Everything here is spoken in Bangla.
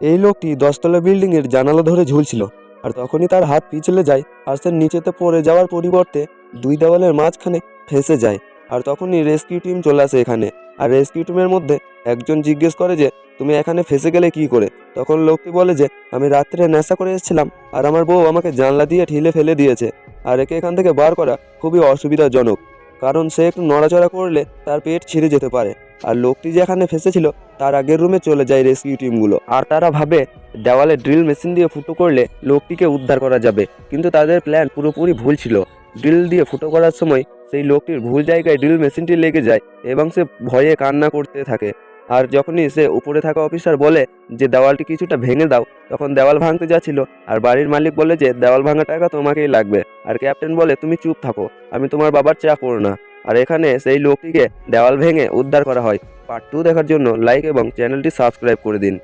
এই লোকটি 10তলা বিল্ডিংয়ের জানালা ধরে ঝুলছিল, আর তখনই তার হাত পিছলে যায় আর সে নিচেতে পড়ে যাওয়ার পরিবর্তে দুই দেওয়ালের মাঝখানে ফেঁসে যায়। আর তখনই রেস্কিউ টিম চলে আসে এখানে। আর রেস্কিউ টিমের মধ্যে একজন জিজ্ঞেস করে যে তুমি এখানে ফেঁসে গেলে কি করে। তখন লোকটি বলে যে আমি রাত্রে নেশা করে এসেছিলাম আর আমার বউ আমাকে জানলা দিয়ে ঠেলে ফেলে দিয়েছে, আর একে এখান থেকে বার করা খুবই অসুবিধাজনক, কারণ সে একটু নড়াচড়া করলে তার পেট ছিঁড়ে যেতে পারে। আর লোকটি যেখানে ফেঁসেছিল তার আগের রুমে চলে যায় রেস্কিউ টিমগুলো, আর তারা ভাবে দেওয়ালে ড্রিল মেশিন দিয়ে ফুটো করলে লোকটিকে উদ্ধার করা যাবে। কিন্তু তাদের প্ল্যান পুরোপুরি ভুল ছিল। ড্রিল দিয়ে ফুটো করার সময় সেই লোকটির ভুল জায়গায় ড্রিল মেশিনটি লেগে যায় এবং সে ভয়ে কান্না করতে থাকে। আর যখনই সে উপরে থাকা অফিসার বলে যে দেওয়ালটি কিছুটা ভেঙে দাও, তখন দেওয়াল ভাঙতে যাচ্ছিল আর বাড়ির মালিক বলে যে দেওয়াল ভাঙা টাকা তোমাকেই লাগবে। আর ক্যাপ্টেন বলে তুমি চুপ থাকো, আমি তোমার বাবার চাকর না। আর এখানে সেই লোকটিকে দেওয়াল ভেঙে উদ্ধার করা হয়। পার্ট 2 দেখার জন্য লাইক এবং চ্যানেলটি সাবস্ক্রাইব করে দিন।